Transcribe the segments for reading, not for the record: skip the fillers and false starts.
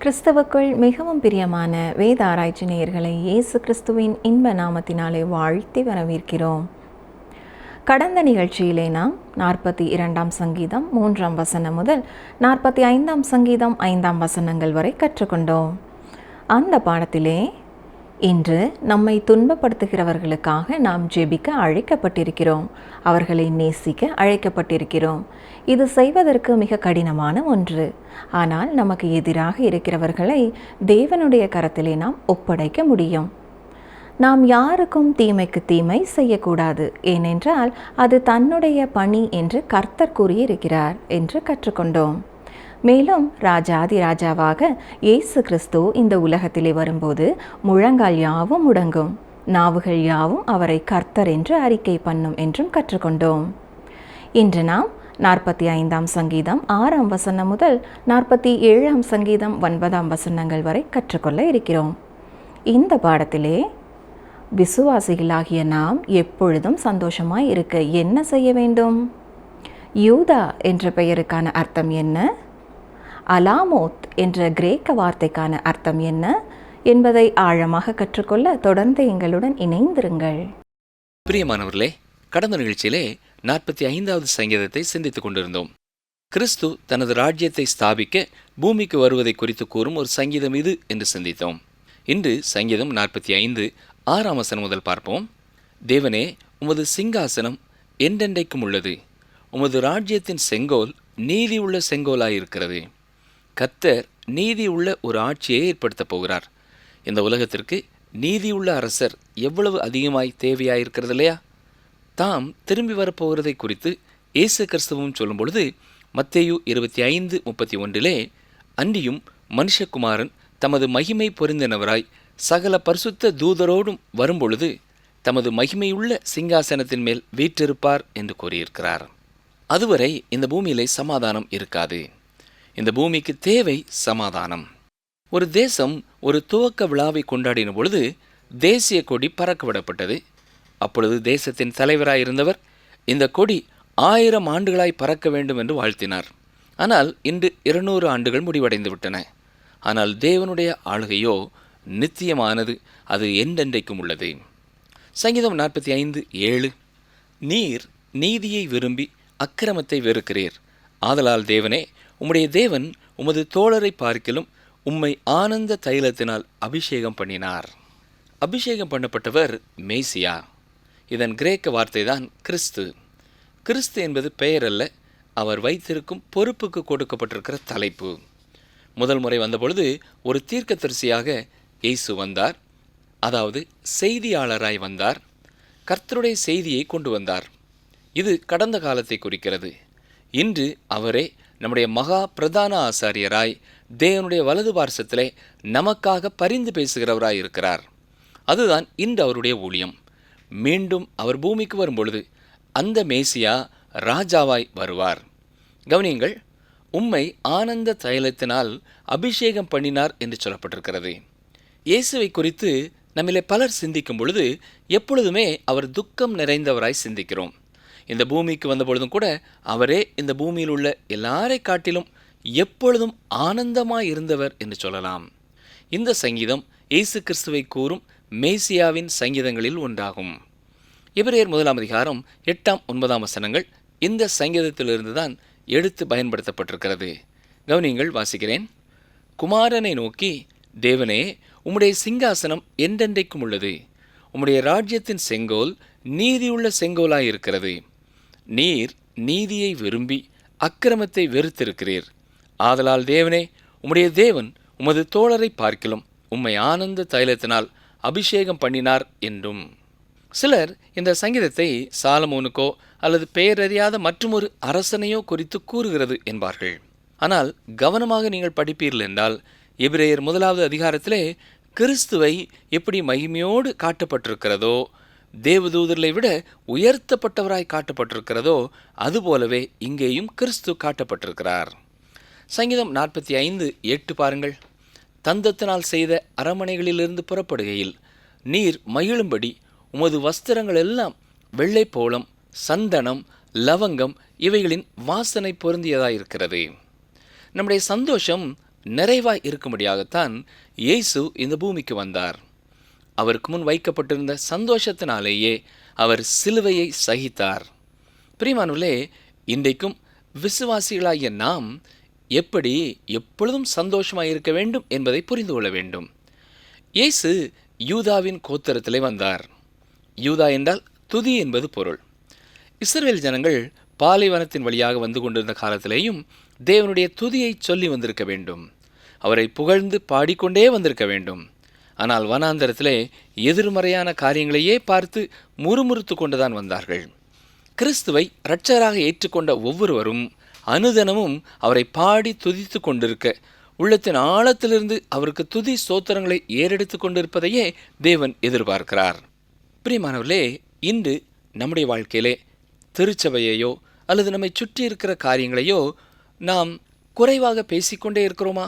கிறிஸ்துவுக்குள் மிகவும் பிரியமான வேத ஆராய்ச்சி நேயர்களை இயேசு கிறிஸ்துவின் இன்ப நாமத்தினாலே வாழ்த்தி வரவேற்கிறோம். கடந்த நிகழ்ச்சியிலே நாம் 42ஆம் சங்கீதம் 3ஆம் வசனம் முதல் 45ஆம் சங்கீதம் 5ஆம் வசனங்கள் வரை கற்றுக்கொண்டோம். அந்த பாடத்திலே இன்று நம்மை துன்பப்படுத்துகிறவர்களுக்காக நாம் ஜெபிக்க அழைக்கப்பட்டிருக்கிறோம். அவர்களை நேசிக்க அழைக்கப்பட்டிருக்கிறோம். இது செய்வதற்கு மிக கடினமான ஒன்று. ஆனால் நமக்கு எதிராக இருக்கிறவர்களை தேவனுடைய கரத்திலே நாம் ஒப்படைக்க முடியும். நாம் யாருக்கும் தீமைக்கு தீமை செய்யக்கூடாது, ஏனென்றால் அது தன்னுடைய பணி என்று கர்த்தர் கூறியிருக்கிறார் என்று கற்றுக்கொண்டோம். மேலும் ராஜாதி ராஜாவாக இயேசு கிறிஸ்து இந்த உலகத்திலே வரும்போது முழங்கால் யாவும் முடங்கும், நாவுகள் யாவும் அவரை கர்த்தர் என்று அறிக்கை பண்ணும் என்றும் கற்றுக்கொண்டோம். இன்று நாம் 45ஆம் சங்கீதம் 6ஆம் வசனம் முதல் 47ஆம் சங்கீதம் 9ஆம் வசனங்கள் வரை கற்றுக்கொள்ள இருக்கிறோம். இந்த பாடத்திலே விசுவாசிகளாகிய நாம் எப்பொழுதும் சந்தோஷமாய் இருக்க என்ன செய்ய வேண்டும்? யூதா என்ற பெயருக்கான அர்த்தம் என்ன? அலாமோத் என்ற கிரேக்க வார்த்தைக்கான அர்த்தம் என்ன என்பதை ஆழமாக கற்றுக்கொள்ள தொடர்ந்து எங்களுடன் இணைந்திருங்கள். பிரியமானவர்களே, கடந்த நிகழ்ச்சியிலே 45வது சங்கீதத்தை சிந்தித்துக் கொண்டிருந்தோம். கிறிஸ்து தனது ராஜ்யத்தை ஸ்தாபிக்க பூமிக்கு வருவதை குறித்து கூறும் ஒரு சங்கீதம் இது என்று சிந்தித்தோம். இன்று சங்கீதம் 45 6ஆம் வசனம் முதல் பார்ப்போம். தேவனே, உமது சிங்காசனம் என்றென்றைக்கும் உள்ளது, உமது ராஜ்யத்தின் செங்கோல் நீதி உள்ள செங்கோலாயிருக்கிறது. கர்த்தர் நீதி உள்ள ஒரு ஆட்சியை ஏற்படுத்தப் போகிறார். இந்த உலகத்திற்கு நீதியுள்ள அரசர் எவ்வளவு அதிகமாய் தேவையாயிருக்கிறது இல்லையா? தாம் திரும்பி வரப்போகிறதை குறித்து இயேசு கிறிஸ்துவும் சொல்லும் பொழுது மத்தேயு 25:31 அன்றியும் மனுஷகுமாரன் தமது மகிமை பொருந்தினவராய் சகல பரிசுத்த தூதரோடும் வரும்பொழுது தமது மகிமையுள்ள சிங்காசனத்தின் மேல் வீற்றிருப்பார் என்று கூறியிருக்கிறார். அதுவரை இந்த பூமியிலே சமாதானம் இருக்காது. இந்த பூமிக்கு தேவை சமாதானம். ஒரு தேசம் ஒரு துவக்க விழாவை கொண்டாடின பொழுது தேசிய கொடி பறக்க விடப்பட்டது. அப்பொழுது தேசத்தின் தலைவராயிருந்தவர் இந்த கொடி 1000 ஆண்டுகளாய் பறக்க வேண்டும் என்று வாழ்த்தினார். ஆனால் இன்று 200 ஆண்டுகள் முடிவடைந்து விட்டன. ஆனால் தேவனுடைய ஆளுகையோ நித்தியமானது, அது என்றென்றைக்கும் உள்ளது. சங்கீதம் 45:7 நீர் நீதியை விரும்பி அக்கிரமத்தை வெறுக்கிறீர். ஆதலால் தேவனே, உம்முடைய தேவன் உமது தோழரை பார்க்கிலும் உம்மை ஆனந்த தைலத்தினால் அபிஷேகம் பண்ணினார். அபிஷேகம் பண்ணப்பட்டவர் மேசியா. இதன் கிரேக்க வார்த்தைதான் கிறிஸ்து. கிறிஸ்து என்பது பெயர் அல்ல, அவர் வைத்திருக்கும் பொறுப்புக்கு கொடுக்கப்பட்டிருக்கிற தலைப்பு. முதல் முறை வந்தபொழுது ஒரு தீர்க்கதரிசியாக இயேசு வந்தார், அதாவது செய்தியாளராய் வந்தார். கர்த்தருடைய செய்தியை கொண்டு வந்தார். இது கடந்த காலத்தை குறிக்கிறது. இன்று அவரே நம்முடைய மகா பிரதான ஆசாரியராய் தேவனுடைய வலது பார்சத்திலே நமக்காக பரிந்து பேசுகிறவராய் இருக்கிறார். அதுதான் இன்று அவருடைய ஊழியம். மீண்டும் அவர் பூமிக்கு வரும்பொழுது அந்த மேசியா ராஜாவாய் வருவார். கவனியுங்கள், உம்மை ஆனந்த தைலத்தினால் அபிஷேகம் பண்ணினார் என்று சொல்லப்பட்டிருக்கிறது. இயேசுவை குறித்து நம்மிலே பலர் சிந்திக்கும் பொழுது எப்பொழுதுமே அவர் துக்கம் நிறைந்தவராய் சிந்திக்கிறோம். இந்த பூமிக்கு வந்த பொழுதும் கூட அவரே இந்த பூமியில் உள்ள எல்லாரை காட்டிலும் எப்பொழுதும் ஆனந்தமாய் இருந்தவர் என்று சொல்லலாம். இந்த சங்கீதம் இயேசு கிறிஸ்துவை கூறும் மேசியாவின் சங்கீதங்களில் ஒன்றாகும். எபிரேயர் 1ஆம் அதிகாரம் 8ஆம் 9ஆம் வசனங்கள் இந்த சங்கீதத்திலிருந்துதான் எடுத்து பயன்படுத்தப்பட்டிருக்கிறது. கவனியங்கள், வாசிக்கிறேன். குமாரனை நோக்கி, தேவனே, உம்முடைய சிங்காசனம் என்றென்றைக்கும் உள்ளது, உம்முடைய ராஜ்யத்தின் செங்கோல் நீதியுள்ள செங்கோலாயிருக்கிறது. நீர் நீதியை விரும்பி அக்கிரமத்தை வெறுத்திருக்கிறீர். ஆதலால் தேவனே, உம்முடைய தேவன் உமது தோழரை பார்க்கிலும் உம்மை ஆனந்த தைலத்தினால் அபிஷேகம் பண்ணினார் என்றும். சிலர் இந்த சங்கீதத்தை சாலமோனுக்கோ அல்லது பெயரறியாத மற்றொரு அரசனையோ குறித்து கூறுகிறது என்பார்கள். ஆனால் கவனமாக நீங்கள் படிப்பீர்கள் என்றால் எபிரேயர் 1வது அதிகாரத்திலே கிறிஸ்துவை எப்படி மகிமையோடு காட்டப்பட்டிருக்கிறதோ, தேவதூதர்களை விட உயர்த்தப்பட்டவராய் காட்டப்பட்டிருக்கிறதோ, அதுபோலவே இங்கேயும் கிறிஸ்து காட்டப்பட்டிருக்கிறார். சங்கீதம் 45:8 பாருங்கள். தந்தத்தினால் செய்த அரமனைகளிலிருந்து புறப்படுகையில் நீர் மகிழும்படி உமது வஸ்திரங்கள் எல்லாம் வெள்ளை போளம், சந்தனம், லவங்கம் இவைகளின் வாசனை பொருந்தியதாயிருக்கிறது. நம்முடைய சந்தோஷம் நிறைவாய் இருக்கும்படியாகத்தான் இயேசு இந்த பூமிக்கு வந்தார். அவருக்கு முன் வைக்கப்பட்டிருந்த சந்தோஷத்தினாலேயே அவர் சிலுவையை சகித்தார். பிரியமானவர்களே, இன்றைக்கும் விசுவாசிகளாகிய நாம் எப்படி எப்பொழுதும் சந்தோஷமாய் இருக்க வேண்டும் என்பதை புரிந்து கொள்ள வேண்டும். இயேசு யூதாவின் கோத்திரத்திலே வந்தார். யூதா என்றால் துதி என்பது பொருள். இஸ்ரவேல் ஜனங்கள் பாலைவனத்தின் வழியாக வந்து கொண்டிருந்த காலத்திலேயும் தேவனுடைய துதியை சொல்லி வந்திருக்க வேண்டும். அவரை புகழ்ந்து பாடிக்கொண்டே வந்திருக்க வேண்டும். ஆனால் வனாந்தரத்திலே எதிர்மறையான காரியங்களையே பார்த்து முறுமுறுத்து கொண்டுதான் வந்தார்கள். கிறிஸ்துவை இரட்சகராக ஏற்றுக்கொண்ட ஒவ்வொருவரும் அனுதினமும் அவரை பாடி துதித்து கொண்டிருக்க, உள்ளத்தின் ஆழத்திலிருந்து அவருக்கு துதி ஸ்தோத்திரங்களை ஏறெடுத்து கொண்டிருப்பதையே தேவன் எதிர்பார்க்கிறார். பிரியமானவர்களே, இன்று நம்முடைய வாழ்க்கையிலே திருச்சபையையோ அல்லது நம்மை சுற்றி இருக்கிற காரியங்களையோ நாம் குறைவாக பேசிக்கொண்டே இருக்கிறோமா?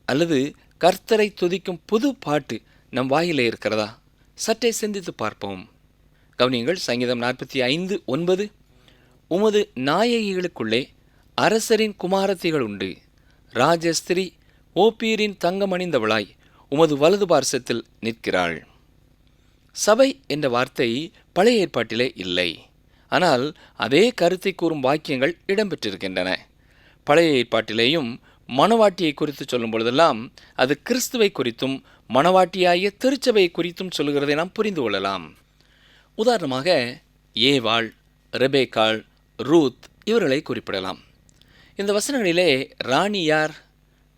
அல்லது கர்த்தரை துதிக்கும் புது பாட்டு நம் வாயிலே இருக்கிறதா? சற்றே சிந்தித்து பார்ப்போம். கவனியங்கள், சங்கீதம் 45:9, உமது நாயகிகளுக்குள்ளே அரசரின் குமாரத்திகள் உண்டு, ராஜஸ்திரி ஓப்பீரின் தங்கமணிந்தவளாய் உமது வலது பார்சத்தில் நிற்கிறாள். சபை என்ற வார்த்தை பழைய ஏற்பாட்டிலே இல்லை. ஆனால் அதே கருத்தை கூறும் வாக்கியங்கள் இடம்பெற்றிருக்கின்றன. பழைய ஏற்பாட்டிலேயும் மணவாட்டியை குறித்து சொல்லும் பொழுதெல்லாம் அது கிறிஸ்துவை குறித்தும் மணவாட்டியாகிய திருச்சபையை குறித்தும் சொல்லுகிறதை நாம் புரிந்து கொள்ளலாம். உதாரணமாக ஏவாள், ரெபேக்காள், ரூத் இவர்களை குறிப்பிடலாம். இந்த வசனங்களிலே ராணி யார்?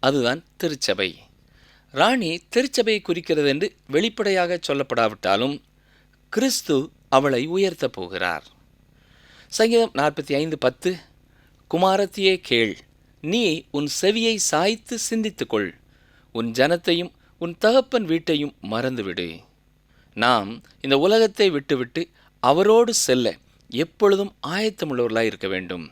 அதுதான் திருச்சபை. ராணி திருச்சபையை குறிக்கிறது என்று வெளிப்படையாக சொல்லப்படாவிட்டாலும் கிறிஸ்து அவளை உயர்த்தப் போகிறார். சங்கீதம் 45:10, குமாரத்தியே கேள், நீ உன் செவியை சாய்த்து சிந்தித்துக்கொள், உன் ஜனத்தையும் உன் தகப்பன் வீட்டையும் மறந்துவிடு. நாம் இந்த உலகத்தை விட்டுவிட்டு அவரோடு செல்ல எப்பொழுதும் ஆயத்தமுள்ளவர்களாய் இருக்க வேண்டும்.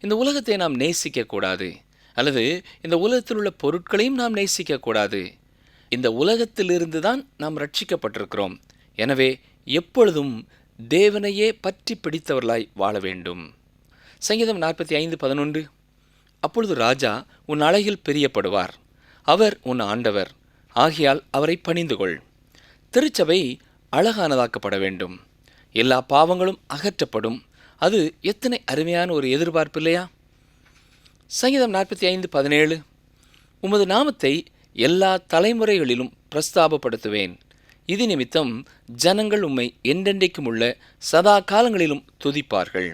இந்த உலகத்தை நாம் நேசிக்கக்கூடாது, அல்லது இந்த உலகத்தில் உள்ள பொருட்களையும் நாம் நேசிக்கக்கூடாது. இந்த உலகத்திலிருந்து தான் நாம் ரட்சிக்கப்பட்டிருக்கிறோம். எனவே எப்பொழுதும் தேவனையே பற்றி பிடித்தவர்களாய் வாழ வேண்டும். சங்கீதம் 45:11, அப்பொழுது ராஜா உன் அழகில் பிரியப்படுவார், அவர் உன் ஆண்டவர், ஆகையால் அவரை பணிந்துகொள். திருச்சபை அழகானதாக்கப்பட வேண்டும். எல்லா பாவங்களும் அகற்றப்படும். அது எத்தனை அருமையான ஒரு எதிர்பார்ப்பு இல்லையா? சங்கீதம் 45:17, உமது நாமத்தை எல்லா தலைமுறைகளிலும் பிரஸ்தாபப்படுத்துவேன், இது நிமித்தம் ஜனங்கள் உம்மை என்றென்றைக்கும் உள்ள சதா காலங்களிலும் துதிப்பார்கள்.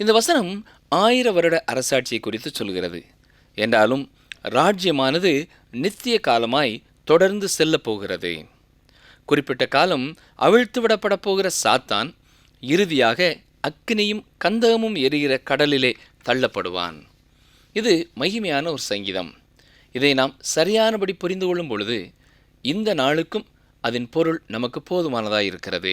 இந்த வசனம் 1000 வருட அரசாட்சியை குறித்து சொல்கிறது. என்றாலும் ராஜ்யமானது நித்திய காலமாய் தொடர்ந்து செல்லப் போகிறது. குறிப்பிட்ட காலம் அவிழ்த்து விடப்பட போகிற சாத்தான் இறுதியாக அக்கினியும் கந்தகமும் எரிகிற கடலிலே தள்ளப்படுவான். இது மகிமையான ஒரு சங்கீதம். இதை நாம் சரியானபடி புரிந்து கொள்ளும் பொழுது இந்த நாளுக்கும் அதன் பொருள் நமக்கு போதுமானதாக இருக்கிறது.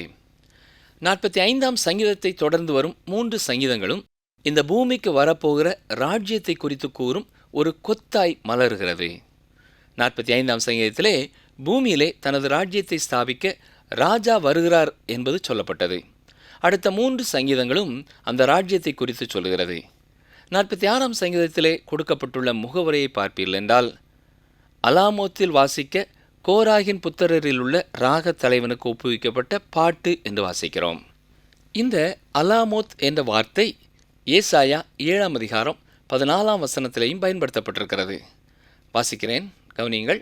45ஆம் சங்கீதத்தை தொடர்ந்து வரும் 3 சங்கீதங்களும் இந்த பூமிக்கு வரப்போகிற ராஜ்யத்தை குறித்து கூறும் ஒரு கொத்தாய் மலர்கிறது. 45ஆம் சங்கீதத்திலே பூமியிலே தனது ராஜ்யத்தை ஸ்தாபிக்க ராஜா வருகிறார் என்பது சொல்லப்பட்டது. அடுத்த 3 சங்கீதங்களும் அந்த ராஜ்யத்தை குறித்து சொல்கிறது. 46ஆம் சங்கீதத்திலே கொடுக்கப்பட்டுள்ள முகவரையை பார்ப்பீர்கள் என்றால், அலாமோத்தில் வாசிக்க கோராகின் புத்திரரில் உள்ள ராக தலைவனுக்கு ஒப்புவிக்கப்பட்ட பாட்டு என்று வாசிக்கிறோம். இந்த அலாமோத் என்ற வார்த்தை ஏசாயா 7ஆம் அதிகாரம் 14ஆம் வசனத்திலேயும் பயன்படுத்தப்பட்டிருக்கிறது. வாசிக்கிறேன், கவனியுங்கள்.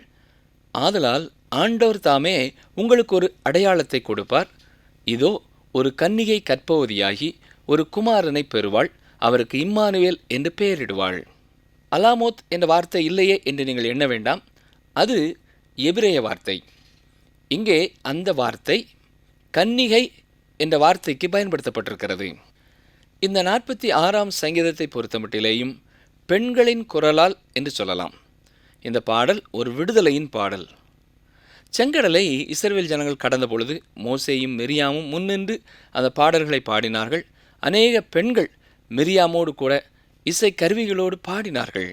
ஆதலால் ஆண்டவர் தாமே உங்களுக்கு ஒரு அடையாளத்தை கொடுப்பார், இதோ ஒரு கன்னிகை கற்பவதியாகி ஒரு குமாரனை பெறுவாள், அவருக்கு இம்மானுவேல் என்று பெயரிடுவாள். அலாமோத் என்ற வார்த்தை இல்லையே என்று நீங்கள் எண்ண வேண்டாம். அது எபிரேய வார்த்தை. இங்கே அந்த வார்த்தை கன்னிகை என்ற வார்த்தைக்கு பயன்படுத்தப்பட்டிருக்கிறது. இந்த 46ஆம் சங்கீதத்தை பொறுத்தமட்டிலேயும் பெண்களின் குரலால் என்று சொல்லலாம். இந்த பாடல் ஒரு விடுதலையின் பாடல். செங்கடலை இஸ்ரவேல் ஜனங்கள் கடந்த பொழுது மோசேயும் மிரியாமும் முன்னின்று அந்த பாடல்களை பாடினார்கள். அநேக பெண்கள் மிரியாமோடு கூட இசை கருவிகளோடு பாடினார்கள்.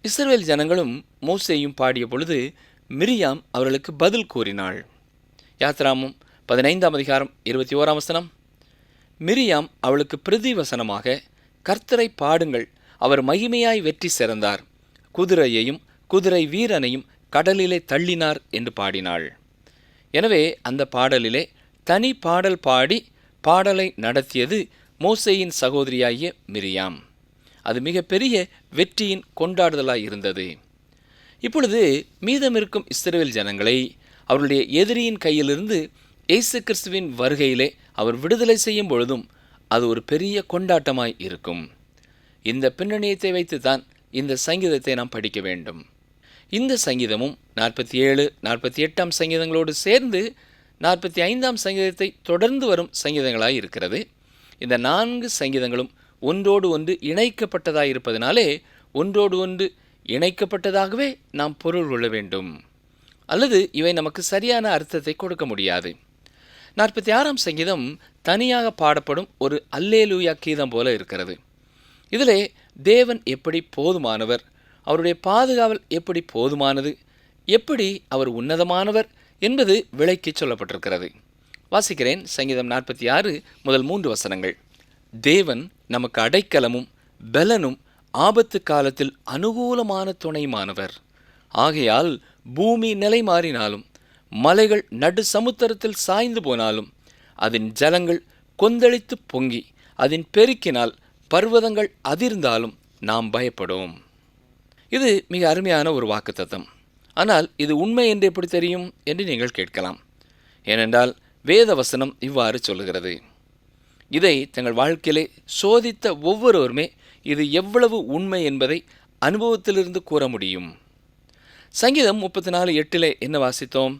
இஸ்ரவேல் ஜனங்களும் மோசேயும் பாடிய பொழுது மிரியாம் அவர்களுக்கு பதில் கூறினாள். யாத்ராமம் 15ஆம் அதிகாரம் 21ஆம் வசனம், மிரியாம் அவளுக்கு பிரதிவசனமாக, கர்த்தரை பாடுங்கள், அவர் மகிமையாய் வெற்றி சிறந்தார், குதிரையையும் குதிரை வீரனையும் கடலிலே தள்ளினார் என்று பாடினாள். எனவே அந்த பாடலிலே தனி பாடல் பாடி பாடலை நடத்தியது மோசேயின் சகோதரியாகிய மிரியாம். அது மிகப்பெரிய வெற்றியின் கொண்டாடுதலாய் இருந்தது. இப்பொழுது மீதமிருக்கும் இஸ்ரவேல் ஜனங்களை அவருடைய எதிரியின் கையிலிருந்து இயேசு கிறிஸ்துவின் வருகையிலே அவர் விடுதலை செய்யும் பொழுதும் அது ஒரு பெரிய கொண்டாட்டமாய் இருக்கும். இந்த பின்னணியத்தை வைத்துத்தான் இந்த சங்கீதத்தை நாம் படிக்க வேண்டும். இந்த சங்கீதமும் 47, 48 சங்கீதங்களோடு சேர்ந்து 45 சங்கீதத்தை தொடர்ந்து வரும் சங்கீதங்களாய் இருக்கிறது. இந்த 4 சங்கீதங்களும் ஒன்றோடு ஒன்று இணைக்கப்பட்டதாய் இருப்பதனாலே ஒன்றோடு ஒன்று இணைக்கப்பட்டதாகவே நாம் பொருள் கொள்ள வேண்டும். அல்லது இவை நமக்கு சரியான அர்த்தத்தை கொடுக்க முடியாது. 46 சங்கீதம் தனியாக பாடப்படும் ஒரு அல்லேலூயா கீதம் போல இருக்கிறது. இதிலே தேவன் எப்படி போதுமானவர், அவருடைய பாதுகாவல் எப்படி போதுமானது, எப்படி அவர் உன்னதமானவர் என்பது விளக்கி சொல்லப்பட்டிருக்கிறது. வாசிக்கிறேன். சங்கீதம் 46 முதல் 3 வசனங்கள். தேவன் நமக்கு அடைக்கலமும் பலனும் ஆபத்து காலத்தில் அனுகூலமான துணைமானவர். ஆகையால் பூமி நிலை மாறினாலும் மலைகள் நடு சமுத்திரத்தில் சாய்ந்து போனாலும் அதன் ஜலங்கள் கொந்தளித்து பொங்கி அதன் பெருக்கினால் பர்வதங்கள் அதிர்ந்தாலும் நாம் பயப்படுவோம். இது மிக அருமையான ஒரு வாக்குத்தத்தம். ஆனால் இது உண்மை என்று எப்படி தெரியும் என்று நீங்கள் கேட்கலாம். ஏனென்றால் வேத வசனம் இவ்வாறு சொல்லுகிறது. இதை தங்கள் வாழ்க்கையிலே சோதித்த ஒவ்வொருவருமே இது எவ்வளவு உண்மை என்பதை அனுபவத்திலிருந்து கூற முடியும். சங்கீதம் 34:8 என்ன வாசித்தோம்?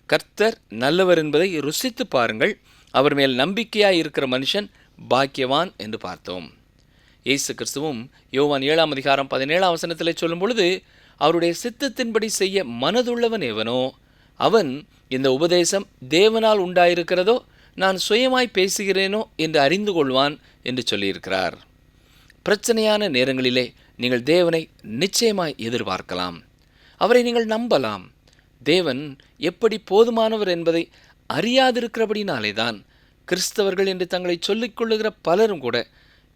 கர்த்தர் நல்லவர் என்பதை ருசித்து பாருங்கள், அவர் மேல் நம்பிக்கையாய் இருக்கிற மனுஷன் பாக்கியவான் என்று பார்த்தோம். இயேசு கிறிஸ்துவும் யோவான் 7:17 சொல்லும் பொழுது, அவருடைய சித்தத்தின்படி செய்ய மனதுள்ளவன் எவனோ அவன் இந்த உபதேசம் தேவனால் உண்டாயிருக்கிறதோ நான் சுயமாய் பேசுகிறேனோ என்று அறிந்து கொள்வான் என்று சொல்லியிருக்கிறார். பிரச்சனையான நேரங்களிலே நீங்கள் தேவனை நிச்சயமாய் எதிர்பார்க்கலாம். அவரை நீங்கள் நம்பலாம். தேவன் எப்படி போதுமானவர் என்பதை அறியாதிருக்கிறபடினாலே தான் கிறிஸ்தவர்கள் என்று தங்களை சொல்லிக் கொள்ளுகிற பலரும் கூட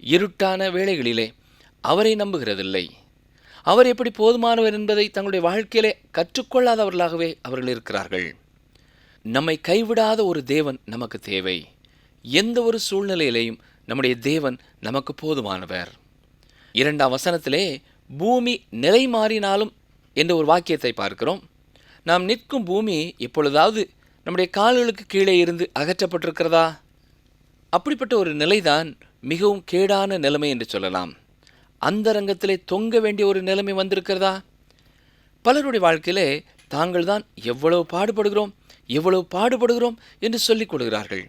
இருட்டான வேளைகளிலே அவரை நம்புகிறதில்லை. அவர் எப்படி போதுமானவர் என்பதை தங்களுடைய வாழ்க்கையிலே கற்றுக்கொள்ளாதவர்களாகவே அவர்கள் இருக்கிறார்கள். நம்மை கைவிடாத ஒரு தேவன் நமக்கு தேவை. எந்த ஒரு சூழ்நிலையிலேயும் நம்முடைய தேவன் நமக்கு போதுமானவர். 2ஆம் வசனத்திலே பூமி நிலை மாறினாலும் என்ற ஒரு வாக்கியத்தை பார்க்கிறோம். நாம் நிற்கும் பூமி எப்பொழுதாவது நம்முடைய கால்களுக்கு கீழே இருந்து அகற்றப்பட்டிருக்கிறதா? அப்படிப்பட்ட ஒரு நிலைதான் மிகவும் கேடான நிலைமை என்று சொல்லலாம். அந்தரங்கத்திலே தொங்க வேண்டிய ஒரு நிலைமை வந்திருக்கிறதா? பலருடைய வாழ்க்கையிலே தாங்கள் தான் எவ்வளவு பாடுபடுகிறோம் என்று சொல்லிக் கொடுக்கிறார்கள்.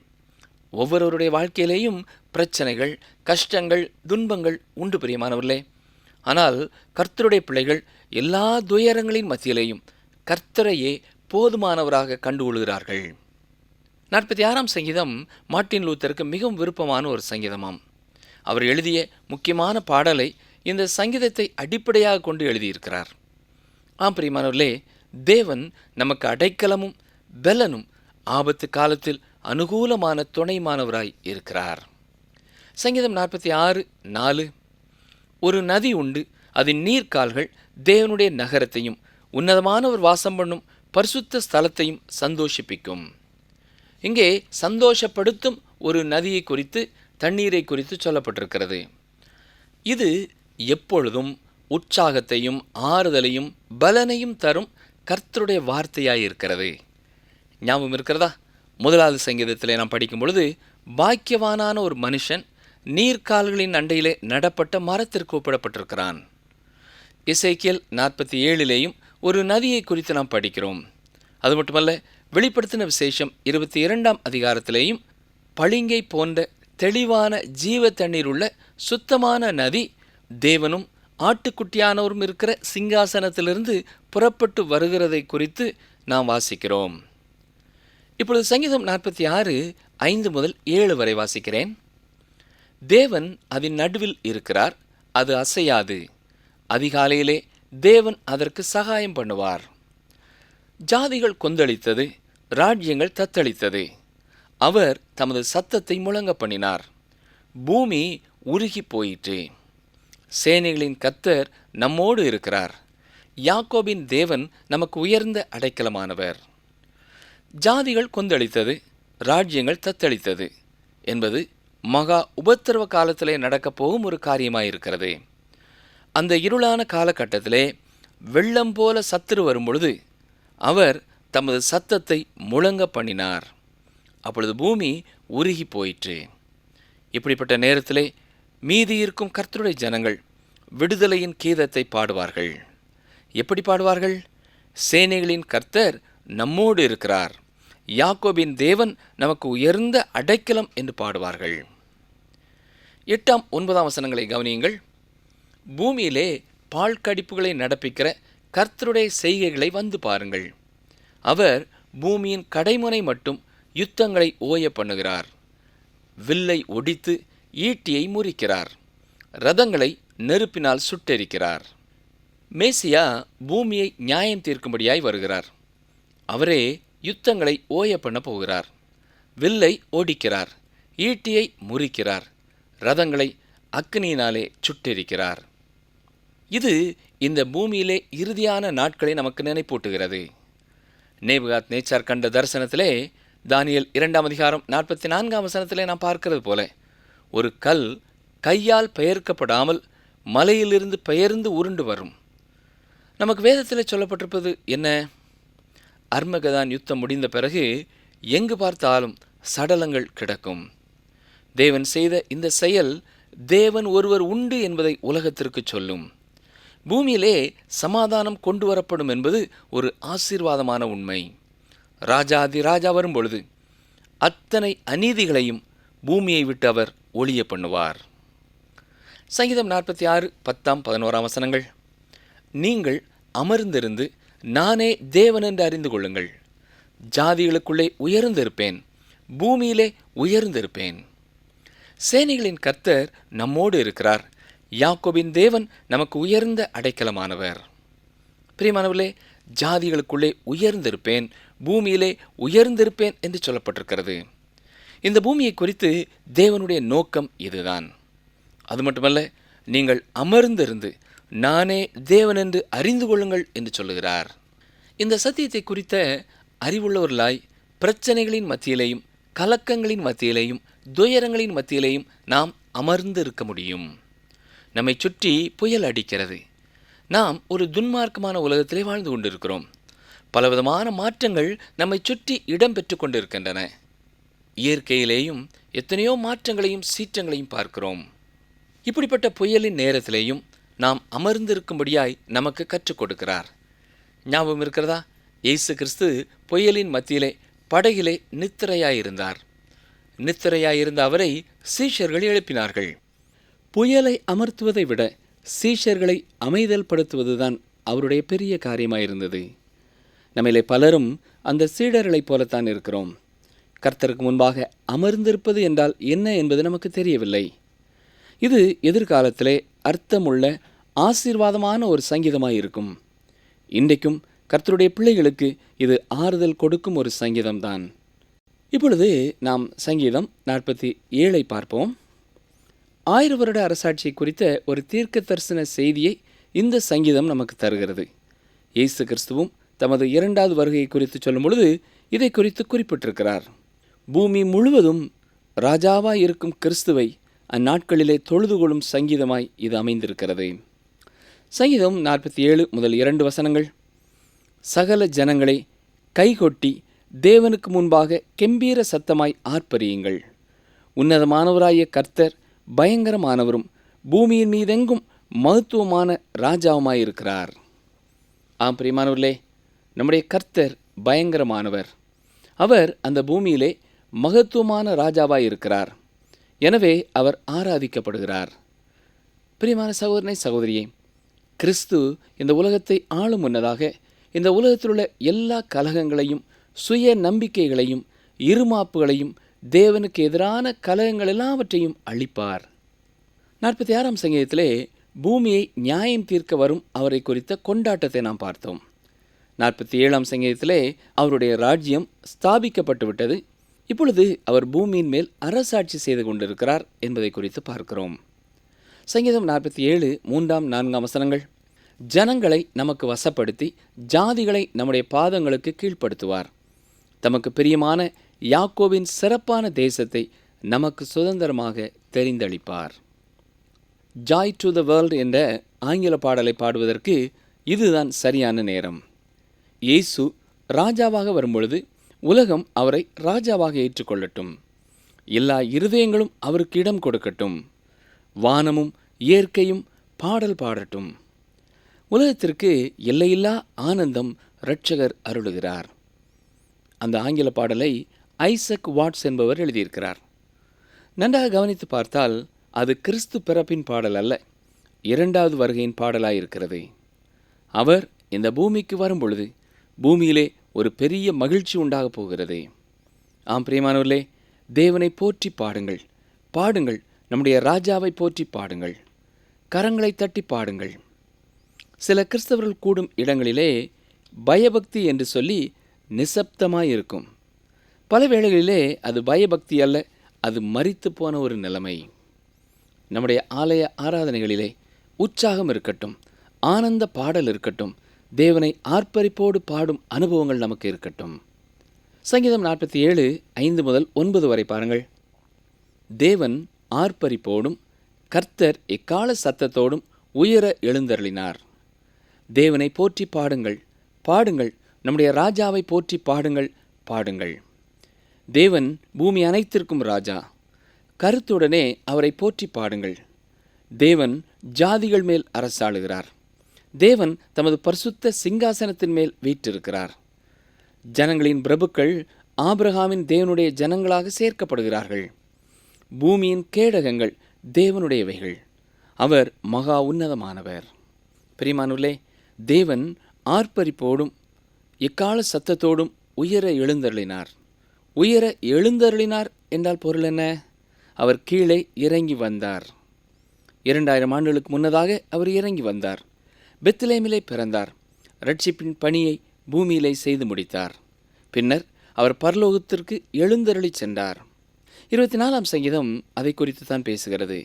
ஒவ்வொருவருடைய வாழ்க்கையிலேயும் பிரச்சனைகள், கஷ்டங்கள், துன்பங்கள் உண்டு பிரியமானவர்களே. ஆனால் கர்த்தருடைய பிள்ளைகள் எல்லா துயரங்களின் மத்தியிலேயும் கர்த்தரையே போதுமானவராக கண்டுகொள்கிறார்கள். 46ஆம் சங்கீதம் மார்ட்டின் லூத்தருக்கு மிகவும் விருப்பமான ஒரு சங்கீதமாம். அவர் எழுதிய முக்கியமான பாடலை இந்த சங்கீதத்தை அடிப்படையாக கொண்டு எழுதியிருக்கிறார். பிரியமானவர்களே, தேவன் நமக்கு அடைக்கலமும் பலனும் ஆபத்து காலத்தில் அனுகூலமான துணைமானவராய் இருக்கிறார். சங்கீதம் 46:4 ஒரு நதி உண்டு, அதன் நீர்க்கால்கள் தேவனுடைய நகரத்தையும் உன்னதமானவர் வாசம் பண்ணும் பரிசுத்த ஸ்தலத்தையும் சந்தோஷிப்பிக்கும். இங்கே சந்தோஷப்படுத்தும் ஒரு நதியை குறித்து, தண்ணீரை குறித்து சொல்லப்பட்டிருக்கிறது. இது எப்பொழுதும் உற்சாகத்தையும் ஆறுதலையும் பலனையும் தரும் கர்த்தருடைய வார்த்தையாயிருக்கிறது. ஞாபகம் இருக்கிறதா? 1வது சங்கீதத்திலே நாம் படிக்கும் பொழுது, பாக்கியவானான ஒரு மனுஷன் நீர்க்கால்களின் அண்டையிலே நடப்பட்ட மரத்திற்கு ஒப்பிடப்பட்டிருக்கிறான். எசேக்கியேல் 47 ஒரு நதியை குறித்து நாம் படிக்கிறோம். அது மட்டுமல்ல, வெளிப்படுத்தின விசேஷம் 22ஆம் அதிகாரத்திலேயும் பளிங்கை போன்ற தெளிவான ஜீவ தண்ணீர் உள்ள சுத்தமான நதி தேவனும் ஆட்டுக்குட்டியானவரும் இருக்கிற சிங்காசனத்திலிருந்து புறப்பட்டு வருகிறதை குறித்து நாம் வாசிக்கிறோம். இப்பொழுது சங்கீதம் 46:5 முதல் 7 வரை வாசிக்கிறேன். தேவன் அதன் நடுவில் இருக்கிறார், அது அசையாது. அதிகாலையிலே தேவன் அதற்கு சகாயம் பண்ணுவார். ஜாதிகள் கொந்தளித்தது, ராஜ்யங்கள் தத்தளித்தது. அவர் தமது சத்தத்தை முழங்க பண்ணினார். பூமி உருகி போயிற்று. சேனைகளின் கர்த்தர் நம்மோடு இருக்கிறார். யாக்கோபின் தேவன் நமக்கு உயர்ந்த அடைக்கலமானவர். ஜாதிகள் கொந்தளித்தது, ராஜ்யங்கள் தத்தளித்தது என்பது மகா உபத்திரவ காலத்திலே நடக்கப் போகும் ஒரு காரியமாயிருக்கிறது. அந்த இருளான காலகட்டத்திலே வெள்ளம் போல சத்துரு வரும்பொழுது அவர் தமது சத்தத்தை முழங்க பண்ணினார். அப்பொழுது பூமி உருகி போயிற்று. இப்படிப்பட்ட நேரத்திலே மீதி இருக்கும் கர்த்தருடைய ஜனங்கள் விடுதலையின் கீதத்தை பாடுவார்கள். எப்படி பாடுவார்கள்? சேனைகளின் கர்த்தர் நம்மோடு இருக்கிறார், யாக்கோபின் தேவன் நமக்கு உயர்ந்த அடைக்கலம் என்று பாடுவார்கள். 8, 9 வசனங்களை கவனியுங்கள். பூமியிலே பால் கடிப்புகளை நடப்பிக்கிற கர்த்தருடைய செய்கைகளை வந்து பாருங்கள். அவர் பூமியின் கடைமுனை மட்டும் யுத்தங்களை ஓய பண்ணுகிறார். வில்லை ஒடித்து ஈட்டியை முறிக்கிறார். ரதங்களை நெருப்பினால் சுட்டெரிக்கிறார். மேசியா பூமியை நியாயம் தீர்க்கும்படியாய் வருகிறார். அவரே யுத்தங்களை ஓய பண்ண போகிறார். வில்லை ஒடிக்கிறார், ஈட்டியை முறிக்கிறார், ரதங்களை அக்கினியினாலே சுட்டெரிக்கிறார். இது இந்த பூமியிலே இறுதியான நாட்களை நமக்கு நினைப்பூட்டுகிறது. நேபுகாத் நேச்சார் கண்ட தரிசனத்திலே தானியேல் 2 அதிகாரம் 44 வசனத்திலே நாம் பார்க்கிறது போல ஒரு கல் கையால் பெயர்க்கப்படாமல் மலையிலிருந்து பெயர்ந்து உருண்டு வரும். நமக்கு வேதத்தில் சொல்லப்பட்டிருப்பது என்ன? அர்மகதான் யுத்தம் முடிந்த பிறகு எங்கு பார்த்தாலும் சடலங்கள் கிடக்கும். தேவன் செய்த இந்த செயல் தேவன் ஒருவர் உண்டு என்பதை உலகத்திற்கு சொல்லும். பூமியிலே சமாதானம் கொண்டு வரப்படும் என்பது ஒரு ஆசீர்வாதமான உண்மை. ராஜாதி ராஜா வரும்பொழுது அத்தனை அநீதிகளையும் பூமியை விட்டு அவர் ஒழிய பண்ணுவார். சங்கீதம் 46, 10, 11 வசனங்கள். நீங்கள் அமர்ந்திருந்து நானே தேவன் என்று அறிந்து கொள்ளுங்கள். ஜாதிகளுக்குள்ளே உயர்ந்திருப்பேன், பூமியிலே உயர்ந்திருப்பேன். சேனைகளின் கர்த்தர் நம்மோடு இருக்கிறார், யாக்கோபின் தேவன் நமக்கு உயர்ந்த அடைக்கலமானவர். பிரியமானவர்களே, ஜாதிகளுக்குள்ளே உயர்ந்திருப்பேன், பூமியிலே உயர்ந்திருப்பேன் என்று சொல்லப்பட்டிருக்கிறது. இந்த பூமியை குறித்து தேவனுடைய நோக்கம் இதுதான். அது மட்டுமல்ல, நீங்கள் அமர்ந்திருந்து நானே தேவன் என்று அறிந்து கொள்ளுங்கள் என்று சொல்லுகிறார். இந்த சத்தியத்தை குறித்த அறிவுள்ளவர்களாய் பிரச்சனைகளின் மத்தியிலேயும் கலக்கங்களின் மத்தியிலேயும் துயரங்களின் மத்தியிலேயும் நாம் அமர்ந்து இருக்க முடியும். நம்மை சுற்றி புயல் அடிக்கிறது. நாம் ஒரு துன்மார்க்கமான உலகத்திலே வாழ்ந்து கொண்டிருக்கிறோம். பலவிதமான மாற்றங்கள் நம்மை சுற்றி இடம் பெற்று கொண்டிருக்கின்றன. இயற்கையிலேயும் எத்தனையோ மாற்றங்களையும் சீற்றங்களையும் பார்க்கிறோம். இப்படிப்பட்ட புயலின் நேரத்திலேயும் நாம் அமர்ந்திருக்கும்படியாய் நமக்கு கற்றுக் கொடுக்கிறார். ஞாபகம் இருக்கிறதா? இயேசு கிறிஸ்து புயலின் மத்தியிலே படகிலே நித்திரையாயிருந்தார். நித்திரையாயிருந்த அவரை சீஷர்கள் எழுப்பினார்கள். புயலை அமர்த்துவதை விட சீஷர்களை அமைதல் படுத்துவதுதான் அவருடைய பெரிய காரியமாயிருந்தது. நம்மிலே பலரும் அந்த சீடர்களைப் போலத்தான் இருக்கிறோம். கர்த்தருக்கு முன்பாக அமர்ந்திருப்பது என்றால் என்ன என்பது நமக்கு தெரியவில்லை. இது எதிர்காலத்திலே அர்த்தமுள்ள ஆசீர்வாதமான ஒரு சங்கீதமாய் இருக்கும். இன்றைக்கும் கர்த்தருடைய பிள்ளைகளுக்கு இது ஆறுதல் கொடுக்கும் ஒரு சங்கீதம்தான். இப்பொழுது நாம் சங்கீதம் 47 பார்ப்போம். 1000 வருட அரசாட்சியை குறித்த ஒரு தீர்க்க தரிசன செய்தியை இந்த சங்கீதம் நமக்கு தருகிறது. இயேசு கிறிஸ்துவும் தமது 2வது வருகையை குறித்து சொல்லும் பொழுது இதை குறித்து குறிப்பிட்டிருக்கிறார். பூமி முழுவதும் ராஜாவாய் இருக்கும் கிறிஸ்துவை அந்நாட்களிலே தொழுது கொள்ளும் சங்கீதமாய் இது அமைந்திருக்கிறது. சங்கீதம் 47 முதல் 2 வசனங்கள். சகல ஜனங்களை கைகொட்டி தேவனுக்கு முன்பாக கெம்பீர சத்தமாய் ஆர்ப்பரியுங்கள். உன்னதமானவராய கர்த்தர் பயங்கரமானவரும் பூமியின் மீதெங்கும் மகத்துவமான ராஜாவுமாயிருக்கிறார். ஆம் பிரியமானவர்களே, நம்முடைய கர்த்தர் பயங்கரமானவர். அவர் அந்த பூமியிலே மகத்துவமான ராஜாவாய் இருக்கிறார். எனவே அவர் ஆராதிக்கப்படுகிறார். பிரியமான சகோதரனை சகோதரியே, கிறிஸ்து இந்த உலகத்தை ஆளும் முன்னதாக இந்த உலகத்திலுள்ள எல்லா கலகங்களையும் சுய நம்பிக்கைகளையும் இருமாப்புகளையும் தேவனுக்கு எதிரான கலகங்கள் எல்லாவற்றையும் அழிப்பார். 46ஆம் சங்கீதத்திலே பூமியை நியாயம் தீர்க்க வரும் அவரை குறித்த கொண்டாட்டத்தை நாம் பார்த்தோம். 47ஆம் சங்கீதத்திலே அவருடைய ராஜ்யம் ஸ்தாபிக்கப்பட்டு விட்டது. இப்பொழுது அவர் பூமியின் மேல் அரசாட்சி செய்து கொண்டிருக்கிறார் என்பதை குறித்து பார்க்கிறோம். சங்கீதம் 47 3, 4 வசனங்கள். ஜனங்களை நமக்கு வசப்படுத்தி ஜாதிகளை நம்முடைய பாதங்களுக்கு கீழ்ப்படுத்துவார். தமக்கு பிரியமான யாக்கோபின் சிறப்பான தேசத்தை நமக்கு சுதந்திரமாக தெரிந்தளிப்பார். ஜாய் டு த வேர்ல்ட் என்ற ஆங்கில பாடலை பாடுவதற்கு இதுதான் சரியான நேரம். இயேசு ராஜாவாக வரும்பொழுது உலகம் அவரை ராஜாவாக ஏற்றுக்கொள்ளட்டும். எல்லா இருதயங்களும் அவருக்கு இடம் கொடுக்கட்டும். வானமும் இயற்கையும் பாடல் பாடட்டும். உலகத்திற்கு எல்லையில்லா ஆனந்தம் இரட்சகர் அருளுகிறார். அந்த ஆங்கில பாடலை ஐசக் வாட்ஸ் என்பவர் எழுதியிருக்கிறார். நன்றாக கவனித்து பார்த்தால் அது கிறிஸ்து பிறப்பின் பாடல் அல்ல, இரண்டாவது வருகையின் பாடலாயிருக்கிறது. அவர் இந்த பூமிக்கு வரும்பொழுது பூமியிலே ஒரு பெரிய மகிழ்ச்சி உண்டாகப் போகிறது. ஆம் பிரியமானவர்களே, தேவனை போற்றி பாடுங்கள், பாடுங்கள், நம்முடைய ராஜாவை போற்றி பாடுங்கள், கரங்களை தட்டி பாடுங்கள். சில கிறிஸ்தவர்கள் கூடும் இடங்களிலே பயபக்தி என்று சொல்லி நிசப்தமாயிருக்கும். பல வேளைகளிலே அது பயபக்தி அல்ல, அது மரித்து போன ஒரு நிலைமை. நம்முடைய ஆலய ஆராதனைகளிலே உற்சாகம் இருக்கட்டும், ஆனந்த பாடல் இருக்கட்டும், தேவனை ஆர்ப்பரிப்போடு பாடும் அனுபவங்கள் நமக்கு இருக்கட்டும். சங்கீதம் 47, 5 முதல் 9 வரை பாருங்கள். தேவன் ஆர்ப்பரிப்போடும் கர்த்தர் எக்கால சத்தத்தோடும் உயர எழுந்தருளினார். தேவனை போற்றி பாடுங்கள், பாடுங்கள், நம்முடைய ராஜாவை போற்றி பாடுங்கள், பாடுங்கள். தேவன் பூமி அனைத்திற்கும் ராஜா. கருத்துடனே அவரை போற்றி பாடுங்கள். தேவன் ஜாதிகள் மேல் அரசாளுகிறார். தேவன் தமது பரிசுத்த சிங்காசனத்தின் மேல் வீற்றிருக்கிறார். ஜனங்களின் பிரபுக்கள் ஆபிரகாமின் தேவனுடைய ஜனங்களாக சேர்க்கப்படுகிறார்கள். பூமியின் கேடகங்கள் தேவனுடையவைகள். அவர் மகா உன்னதமானவர். பிரியமானவர்களே, தேவன் ஆர்ப்பரிப்போடும் எக்கால சத்தத்தோடும் உயர எழுந்தருளினார். உயர எழுந்தருளினார் என்றால் பொருள் என்ன? அவர் கீழே இறங்கி வந்தார். 2000 ஆண்டுகளுக்கு முன்னதாக அவர் இறங்கி வந்தார். பெத்லெஹேமிலே பிறந்தார். இரட்சிப்பின் பணியை பூமியிலே செய்து முடித்தார். பின்னர் அவர் பரலோகத்திற்கு எழுந்தருளி சென்றார். 24ஆம் சங்கீதம் அதை குறித்து தான் பேசுகிறது.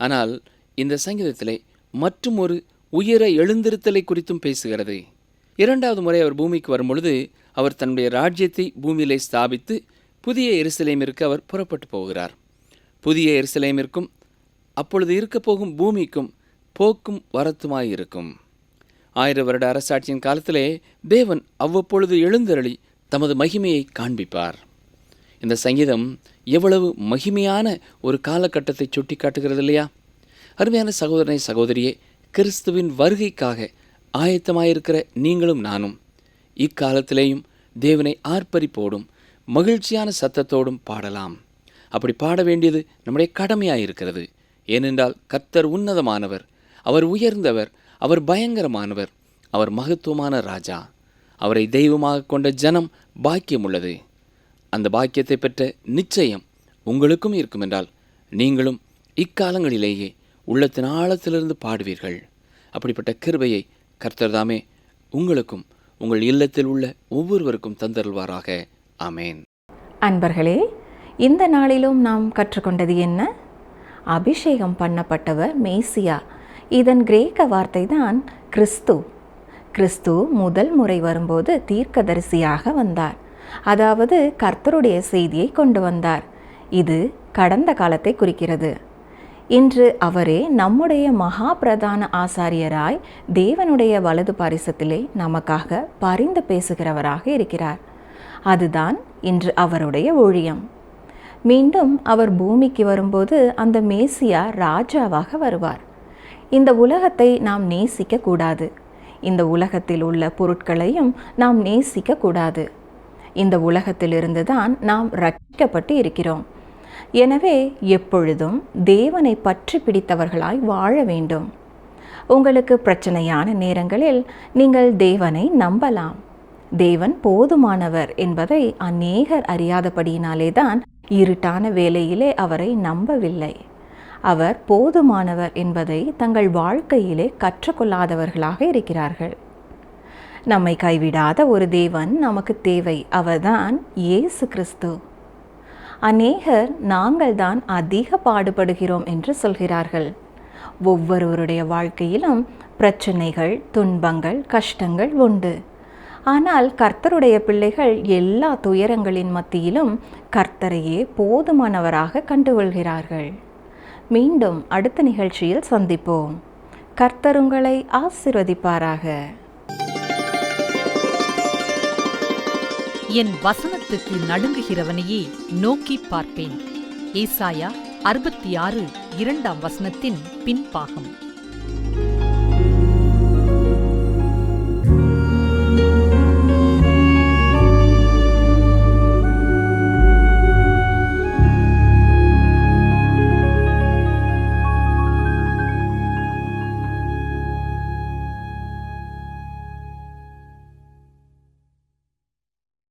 ஆனால் இந்த சங்கீதத்திலே மற்றும் ஒரு உயர எழுந்திருத்தலை குறித்தும் பேசுகிறது. 2வது முறை அவர் பூமிக்கு வரும்பொழுது அவர் தன்னுடைய ராஜ்யத்தை பூமியிலே ஸ்தாபித்து புதிய எருசலேமிற்கு அவர் புறப்பட்டு போகிறார். புதிய எருசலேமிற்கும் அப்பொழுது இருக்கப் போகும் பூமிக்கும் போக்கும் வரத்துமாயிருக்கும். 1000 வருட அரசாட்சியின் காலத்திலே தேவன் அவ்வப்பொழுது எழுந்தருளி தமது மகிமையை காண்பிப்பார். இந்த சங்கீதம் எவ்வளவு மகிமையான ஒரு காலகட்டத்தை சுட்டி காட்டுகிறது இல்லையா? அருமையான சகோதரனை சகோதரியே, கிறிஸ்துவின் வருகைக்காக ஆயத்தமாயிருக்கிற நீங்களும் நானும் இக்காலத்திலேயும் தேவனை ஆர்ப்பரிப்போடும் மகிழ்ச்சியான சத்தத்தோடும் பாடலாம். அப்படி பாட வேண்டியது நம்முடைய கடமையாயிருக்கிறது. ஏனென்றால் கர்த்தர் உன்னதமானவர், அவர் உயர்ந்தவர், அவர் பயங்கரமானவர், அவர் மகத்துவமான ராஜா. அவரை தெய்வமாக கொண்ட ஜனம் பாக்கியம் உள்ளது. அந்த பாக்கியத்தை பெற்ற நிச்சயம் உங்களுக்கும் இருக்கும் என்றால் நீங்களும் இக்காலங்களிலேயே உள்ளத்தின் ஆழத்திலிருந்து பாடுவீர்கள். அப்படிப்பட்ட கிருபையை கர்த்தர் தாமே உங்களுக்கும் உங்கள் இல்லத்தில் உள்ள ஒவ்வொருவருக்கும் தந்தருள்வாராக. ஆமேன். அன்பர்களே, இந்த நாளிலும் நாம் கற்றுக்கொண்டது என்ன? அபிஷேகம் பண்ணப்பட்டவர் மேசியா. இதன் கிரேக்க வார்த்தை தான் கிறிஸ்து. கிறிஸ்து முதல் முறை வரும்போது தீர்க்கதரிசியாக வந்தார். அதாவது கர்த்தருடைய செய்தியை கொண்டு வந்தார். இது கடந்த காலத்தை குறிக்கிறது. இன்று அவரே நம்முடைய மகா பிரதான ஆசாரியராய் தேவனுடைய வலது பாரிசத்திலே நமக்காக பரிந்து பேசுகிறவராக இருக்கிறார். அதுதான் இன்று அவருடைய ஊழியம். மீண்டும் அவர் பூமிக்கு வரும்போது அந்த மேசியா ராஜாவாக வருவார். இந்த உலகத்தை நாம் நேசிக்க கூடாது. இந்த உலகத்தில் உள்ள பொருட்களையும் நாம் நேசிக்க கூடாது. இந்த உலகத்திலிருந்து தான் நாம் ரட்சிக்கப்பட்டு இருக்கிறோம். எனவே எப்பொழுதும் தேவனை பற்றி பிடித்தவர்களாய் வாழ வேண்டும். உங்களுக்கு பிரச்சனையான நேரங்களில் நீங்கள் தேவனை நம்பலாம். தேவன் போதுமானவர் என்பதை அநேகர் அறியாதபடியினாலே தான் இருட்டான வேளையிலே அவரை நம்பவில்லை. அவர் போதுமானவர் என்பதை தங்கள் வாழ்க்கையிலே கற்றுக்கொள்ளாதவர்களாக இருக்கிறார்கள். நம்மை கைவிடாத ஒரு தேவன் நமக்கு தேவை. அவர்தான் இயேசு கிறிஸ்து. அநேகர் நாங்கள் தான் அதிக பாடுபடுகிறோம் என்று சொல்கிறார்கள். ஒவ்வொருவருடைய வாழ்க்கையிலும் பிரச்சனைகள், துன்பங்கள், கஷ்டங்கள் உண்டு. ஆனால் கர்த்தருடைய பிள்ளைகள் எல்லா துயரங்களின் மத்தியிலும் கர்த்தரையே போதுமானவராக கண்டுகொள்கிறார்கள். மீண்டும் அடுத்த நிகழ்ச்சியில் சந்திப்போம். கர்த்தர் உங்களை ஆசீர்வதிப்பாராக. என் வசனத்துக்கு நடுங்குகிறவனையே நோக்கி பார்ப்பேன். ஏசாயா 66:2 பின்பாகம்.